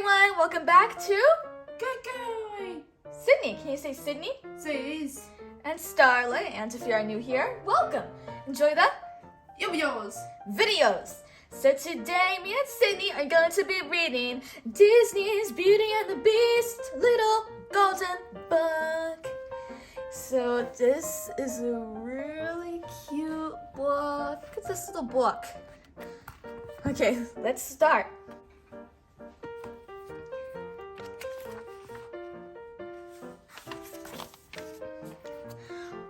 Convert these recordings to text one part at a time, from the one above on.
everyone, welcome back to Good. Sydney. Can you say Sydney? Says And Starlette, and if you are new here, welcome. Enjoy the yours. videos. So today, me and Sydney are going to be reading Disney's Beauty and the Beast Little Golden Book. So this is a really cute book. Look at this little book. Okay, let's start.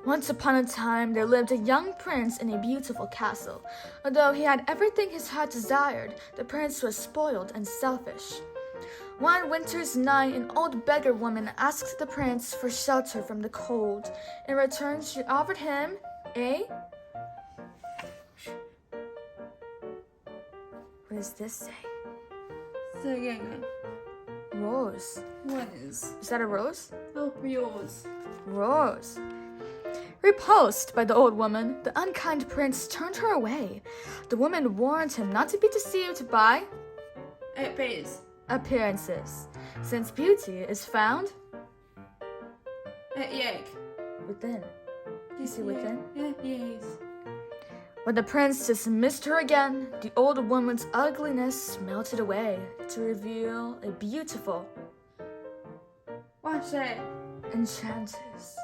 Once upon a time, there lived a young prince in a beautiful castle. Although he had everything his heart desired, the prince was spoiled and selfish. One winter's night, an old beggar woman asked the prince for shelter from the cold. In return, she offered him a... What does this say? Say again. Rose. What is? Is that a rose? Oh, yours. Rose. Repulsed by the old woman, the unkind prince turned her away. The woman warned him not to be deceived by It pays. appearances, since beauty is found Yeg. within. You see within? Yeah, yes. When the prince dismissed her again, the old woman's ugliness melted away to reveal a beautiful What's it? enchantress.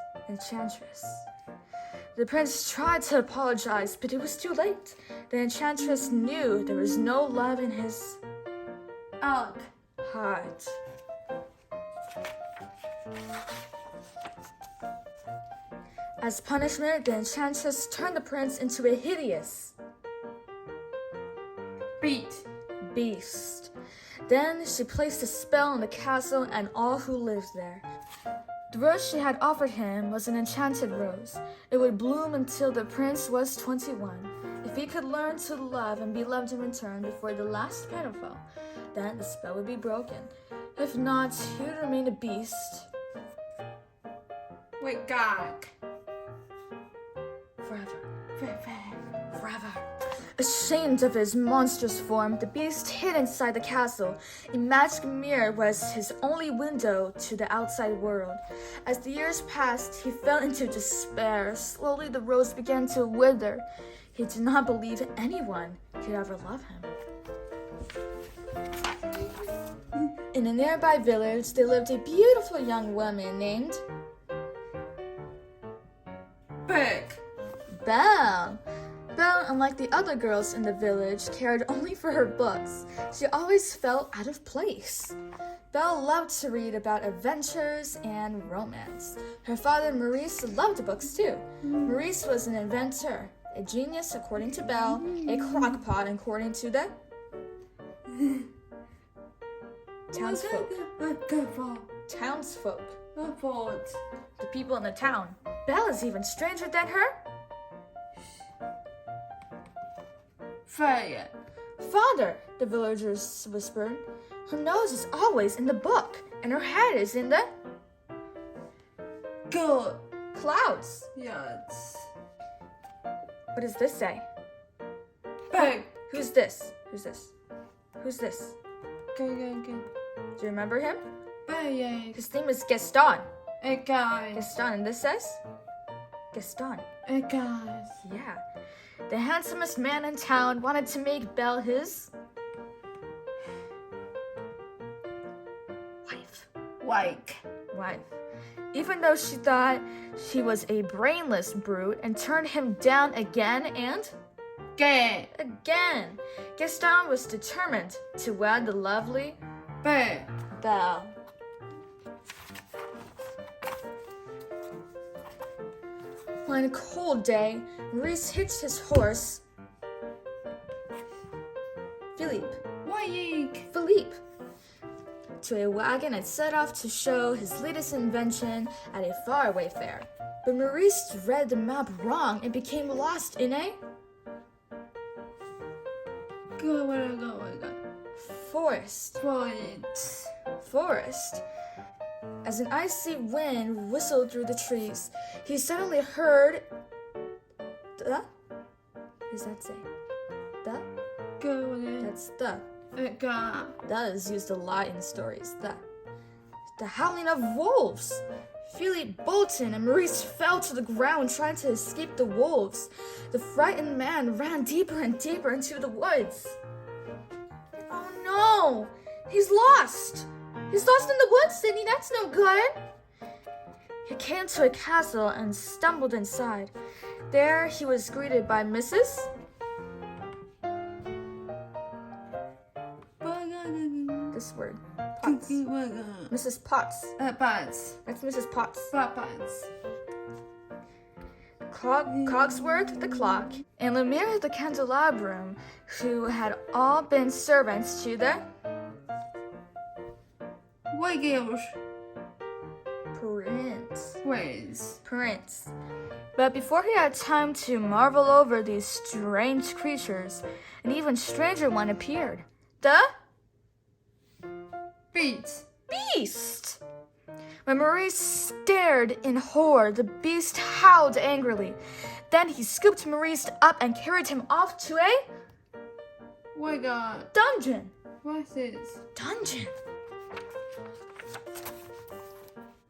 The prince tried to apologize, but it was too late. The enchantress knew there was no love in his Alec. heart. As punishment, the enchantress turned the prince into a hideous Beat. beast. Then she placed a spell on the castle and all who lived there. The rose she had offered him was an enchanted rose. It would bloom until the prince was 21. If he could learn to love and be loved in return before the last petal fell, then the spell would be broken. If not, he would remain a beast Wait, gag. forever. Ashamed of his monstrous form, the beast hid inside the castle. A magic mirror was his only window to the outside world. As the years passed, he fell into despair. Slowly, the rose began to wither. He did not believe anyone could ever love him. In a nearby village, there lived a beautiful young woman named Big. Belle. Belle, unlike the other girls in the village, cared only for her books. She always felt out of place. Belle loved to read about adventures and romance. Her father, Maurice, loved books too. Maurice was an inventor, a genius according to Belle, a crockpot according to the townsfolk, the people in the town. Belle is even stranger than her Fair. father, the villagers whispered. Her nose is always in the book, and her head is in the Good. clouds. Yes. What does this say? Big. Who's this? Go. Do you remember him? Big. His name is Gaston. It guys. Gaston, and this says? Gaston. It guys. Yeah. The handsomest man in town wanted to make Belle his Wake. wife. Even though she thought she was a brainless brute and turned him down again and Gay. again. Gaston was determined to wed the lovely Big. Belle. One cold day, Maurice hitched his horse, Philippe, to a wagon and set off to show his latest invention at a faraway fair. But Maurice read the map wrong and became lost in a Go. forest. As an icy wind whistled through the trees, he suddenly heard the. What does that say? The? Go. That's the. Ga. Belle is used a lot in stories. The howling of wolves. Philip bolted and Maurice fell to the ground trying to escape the wolves. The frightened man ran deeper and deeper into the woods. Oh no! He's lost! He's lost in the woods, Sydney. That's no good. He came to a castle and stumbled inside. There he was greeted by Mrs. This word. Potts. Mrs. Potts. Bats. That's Mrs. Potts. Bats. Cogsworth the clock, and Lemire the candelabrum, who had all been servants to the Girls. prince. But before he had time to marvel over these strange creatures, an even stranger one appeared. The beast! When Maurice stared in horror, the beast howled angrily. Then he scooped Maurice up and carried him off to a dungeon. What's this? Dungeon.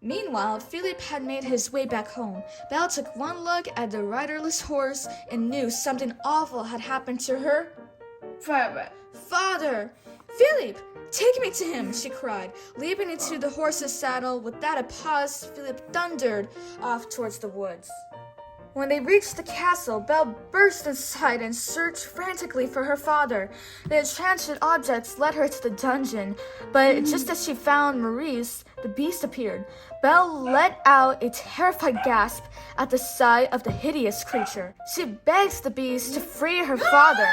Meanwhile, Philip had made his way back home. Belle took one look at the riderless horse and knew something awful had happened to her father. Philip, take me to him, she cried. Leaping into the horse's saddle, without a pause, Philip thundered off towards the woods. When they reached the castle, Belle burst inside and searched frantically for her father. The enchanted objects led her to the dungeon, but just as she found Maurice, the beast appeared. Belle let out a terrified gasp at the sight of the hideous creature. She begged the beast to free her father.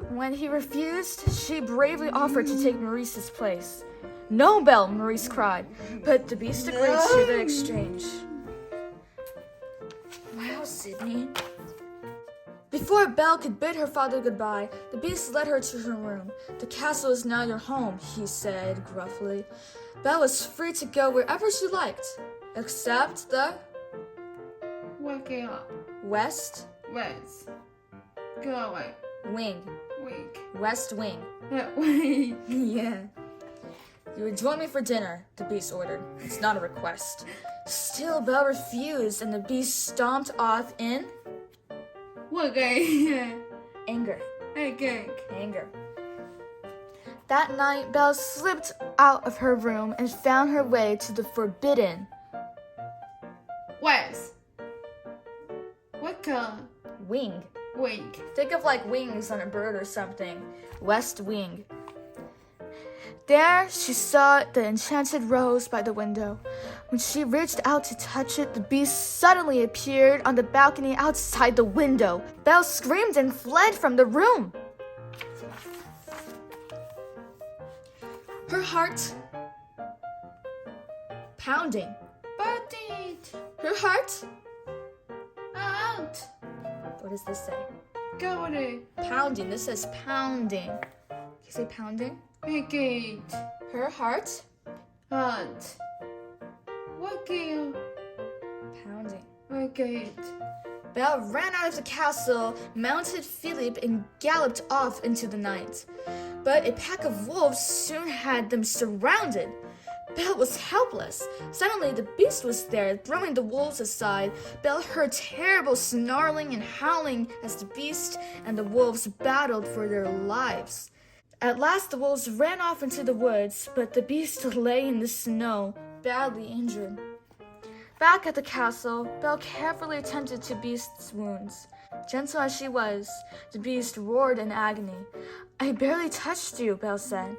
When he refused, she bravely offered to take Maurice's place. "No, Belle," Maurice cried, but the beast agreed to the exchange. Wow, Sydney. Before Belle could bid her father goodbye, the beast led her to her room. "The castle is now your home," he said gruffly. Belle was free to go wherever she liked, except the West Go away. Wing. Wink. West Wing. Wait. Yeah. "You would join me for dinner," the beast ordered. "It's not a request." Still, Belle refused, and the beast stomped off in anger. Anger. That night, Belle slipped out of her room and found her way to the forbidden West. What color? Wing. Wink. Think of like wings on a bird or something. West Wing. There she saw the enchanted rose by the window. When she reached out to touch it, the beast suddenly appeared on the balcony outside the window. Belle screamed and fled from the room. Her heart pounding. Her heart Out. What does this say? Go away. Pounding. This says pounding. Can you say pounding? Gate. Her heart Hunt. What game? pounding. Gate. Belle ran out of the castle, mounted Philip, and galloped off into the night. But a pack of wolves soon had them surrounded. Belle was helpless. Suddenly, the beast was there, throwing the wolves aside. Belle heard terrible snarling and howling as the beast and the wolves battled for their lives. At last, the wolves ran off into the woods, but the beast lay in the snow, badly injured. Back at the castle, Belle carefully attended to Beast's wounds. Gentle as she was, the beast roared in agony. "I barely touched you," Belle said.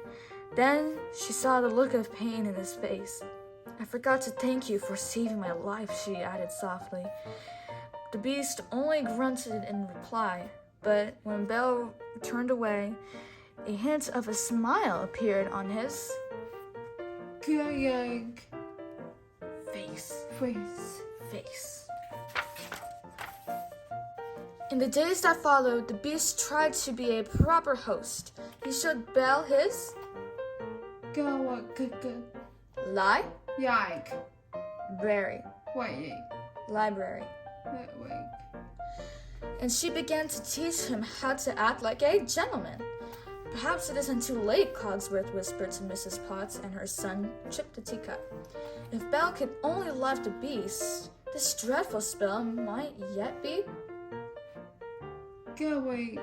Then she saw the look of pain in his face. "I forgot to thank you for saving my life," she added softly. The beast only grunted in reply, but when Belle turned away, a hint of a smile appeared on his face. In the days that followed, the beast tried to be a proper host. He showed Belle his library, and she began to teach him how to act like a gentleman. Perhaps it isn't too late, Cogsworth whispered to Mrs. Potts and her son, Chip the teacup. If Belle could only love the beast, this dreadful spell might yet be Get awake.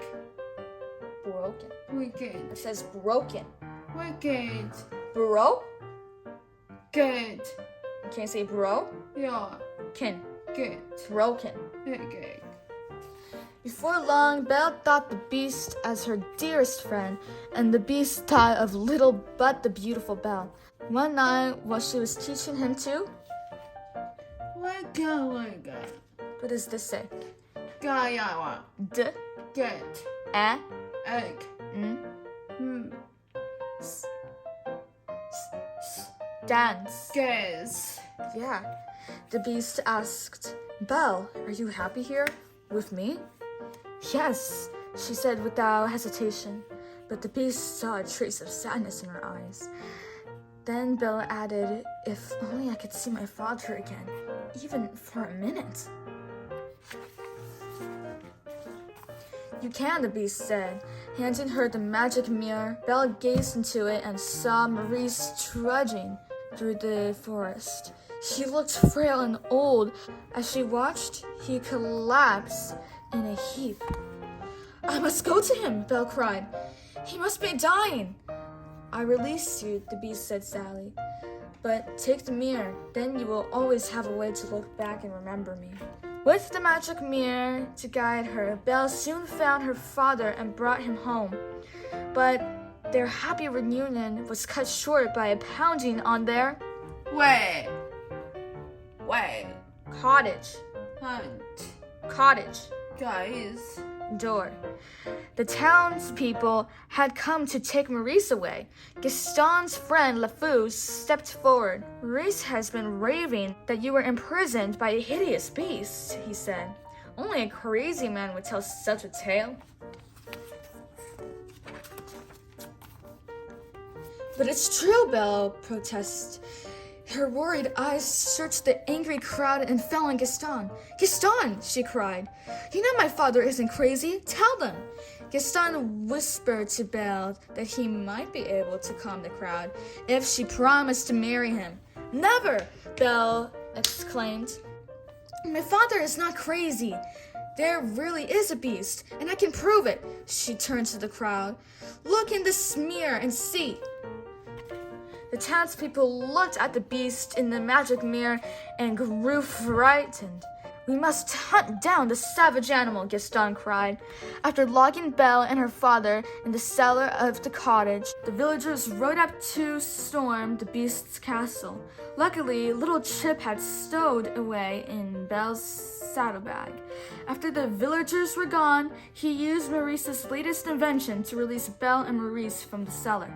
broken. Wicked. It says broken. Wicked. Bro? Get. Can you say bro? Yeah. Kin. Get. Broken. Wicked. Before long, Belle thought the beast as her dearest friend, and the beast thought of little but the beautiful Belle. One night, while she was teaching him to, Wicked. what does this say? Gayawa. D, Get. a, Egg. n, S. dance. Guess. Yeah. The beast asked, Belle, are you happy here? With me? Yes, she said without hesitation, but the beast saw a trace of sadness in her eyes. Then Belle added, if only I could see my father again, even for a minute. You can, the beast said. Handing her the magic mirror, Belle gazed into it and saw Maurice trudging through the forest. He looked frail and old. As she watched, he collapsed in a heap. I must go to him, Belle cried. He must be dying. I release you, the beast said sadly. But take the mirror, then you will always have a way to look back and remember me. With the magic mirror to guide her, Belle soon found her father and brought him home. But their happy reunion was cut short by a pounding on their Way. cottage. Cottage. Guys. Door. The townspeople had come to take Maurice away. Gaston's friend LeFou stepped forward. Maurice has been raving that you were imprisoned by a hideous beast, he said. Only a crazy man would tell such a tale. But it's true, Belle protested. Her worried eyes searched the angry crowd and fell on Gaston. Gaston, she cried. You know my father isn't crazy. Tell them. Gaston whispered to Belle that he might be able to calm the crowd if she promised to marry him. Never, Belle exclaimed. My father is not crazy. There really is a beast, and I can prove it. She turned to the crowd. Look in this mirror and see. The townspeople looked at the beast in the magic mirror and grew frightened. We must hunt down the savage animal, Gaston cried. After locking Belle and her father in the cellar of the cottage, the villagers rode up to storm the beast's castle. Luckily, little Chip had stowed away in Belle's saddlebag. After the villagers were gone, he used Maurice's latest invention to release Belle and Maurice from the cellar.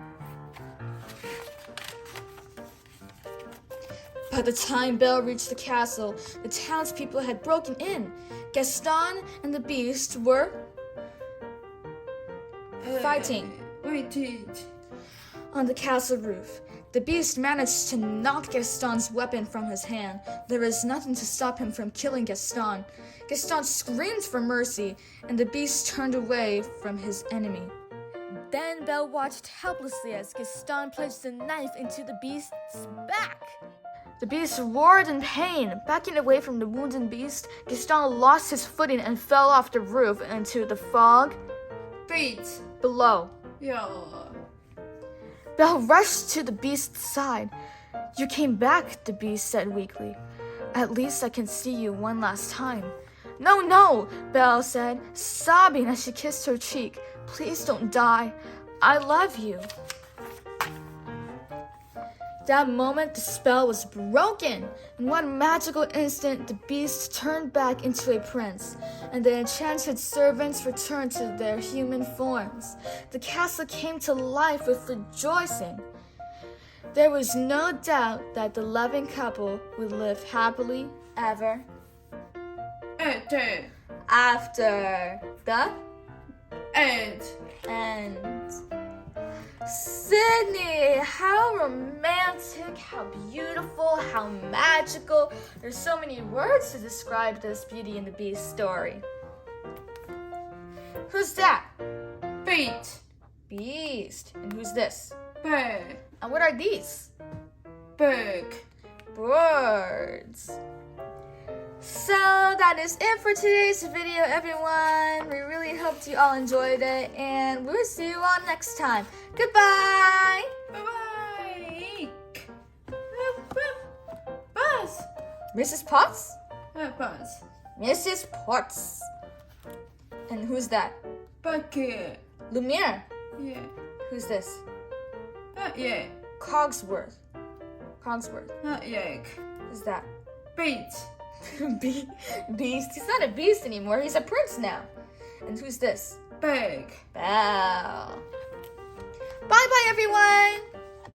By the time Belle reached the castle, the townspeople had broken in. Gaston and the beast were fighting on the castle roof. The beast managed to knock Gaston's weapon from his hand. There was nothing to stop him from killing Gaston. Gaston screamed for mercy, and the beast turned away from his enemy. Then Belle watched helplessly as Gaston placed the knife into the beast's back. The beast roared in pain. Backing away from the wounded beast, Gaston lost his footing and fell off the roof into the fog below. Yeah. Belle rushed to the beast's side. You came back, the beast said weakly. At least I can see you one last time. No, no, Belle said, sobbing as she kissed her cheek. Please don't die. I love you. That moment, the spell was broken. In one magical instant, the beast turned back into a prince, and the enchanted servants returned to their human forms. The castle came to life with rejoicing. There was no doubt that the loving couple would live happily ever after the And end. Sydney, how romantic, how beautiful, how magical. There's so many words to describe this Beauty and the Beast story. Who's that? beat. Beast. And who's this? Bear. And what are these? Bird. Birds. So that is it for today's video, everyone. We really hoped you all enjoyed it, and we'll see you all next time. Goodbye. Bye-bye. Buzz. Mrs. Potts? Buzz. Mrs. Potts. And who's that? Bucket. Lumiere. Yeah. Who's this? Yeah. Cogsworth. Cogsworth. Yeah. Who's that? Beat. Beast. He's not a beast anymore. He's a prince now. And who's this? Big. Belle. Bye-bye, everyone.